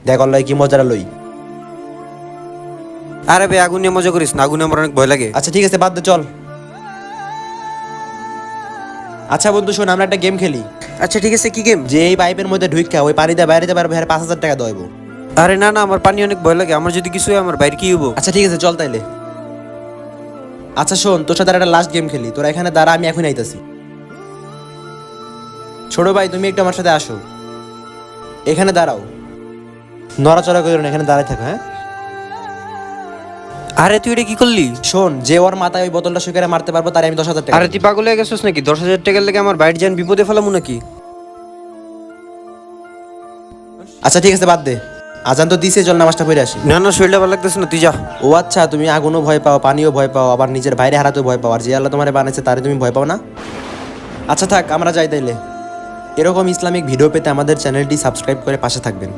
দেখ অল্লাই কি মজাটা লই। আরে ভাই আগুন নিয়ে মজা করিস না, আগুনে আমার অনেক ভয় লাগে। আচ্ছা ঠিক আছে বাদ দে, চল। আচ্ছা বন্ধু শোন, আমরা একটা গেম খেলি। আচ্ছা ঠিক আছে, কি গেম? যে এই পাইপের মধ্যে ঢুইকা ওই পানি দিয়ে বাইরে দিতে পারবে, 5,000 টাকা দেবো। আরে না না, আমার পানি অনেক ভয় লাগে, আমার যদি কিছু হয় আমার বাইরে কি হবো? আচ্ছা ঠিক আছে চল তাইলে। আচ্ছা শোন, তোর সাথে একটা লাস্ট গেম খেলি, তোরা এখানে দাঁড়া, আমি এখন আইতাছি। ছোট ভাই তুমি একটু আমার সাথে আসো, এখানে দাঁড়াও, নড়াচড়া করো না, এখানে দাঁড়ায় থাকো। হ্যাঁ আরে তুই এটা কি করলি? শোন, যে ওর মাথায় ওই বোতলটা শুকিয়ে মারতে পারবো তার আমি 10,000 টাকা আরে দেব। তুই পাগল হয়ে গেছিস নাকি? 10,000 টাকার লেগে আমার বাইরে যান বিপদে ফেলামু নাকি? আচ্ছা ঠিক আছে বাদ দে, আজান তো দিছে, চল নামাজটা পড়ে আসি। না না, শরীরটা ভালো লাগতেছে না, তুই যা। ও আচ্ছা, তুমি আগুনও ভয় পাও, পানিও ভয় পাও, আবার নিজের বাইরে হারাতেও ভয় পাও, আর যে আল্লাহ তোমার বানাইছে তারে তুমি ভয় পাও না? আচ্ছা থাক, আমরা যাই তাইলে। এরকম ইসলামিক ভিডিও পেতে আমাদের চ্যানেলটি সাবস্ক্রাইব করে পাশে থাকবেন।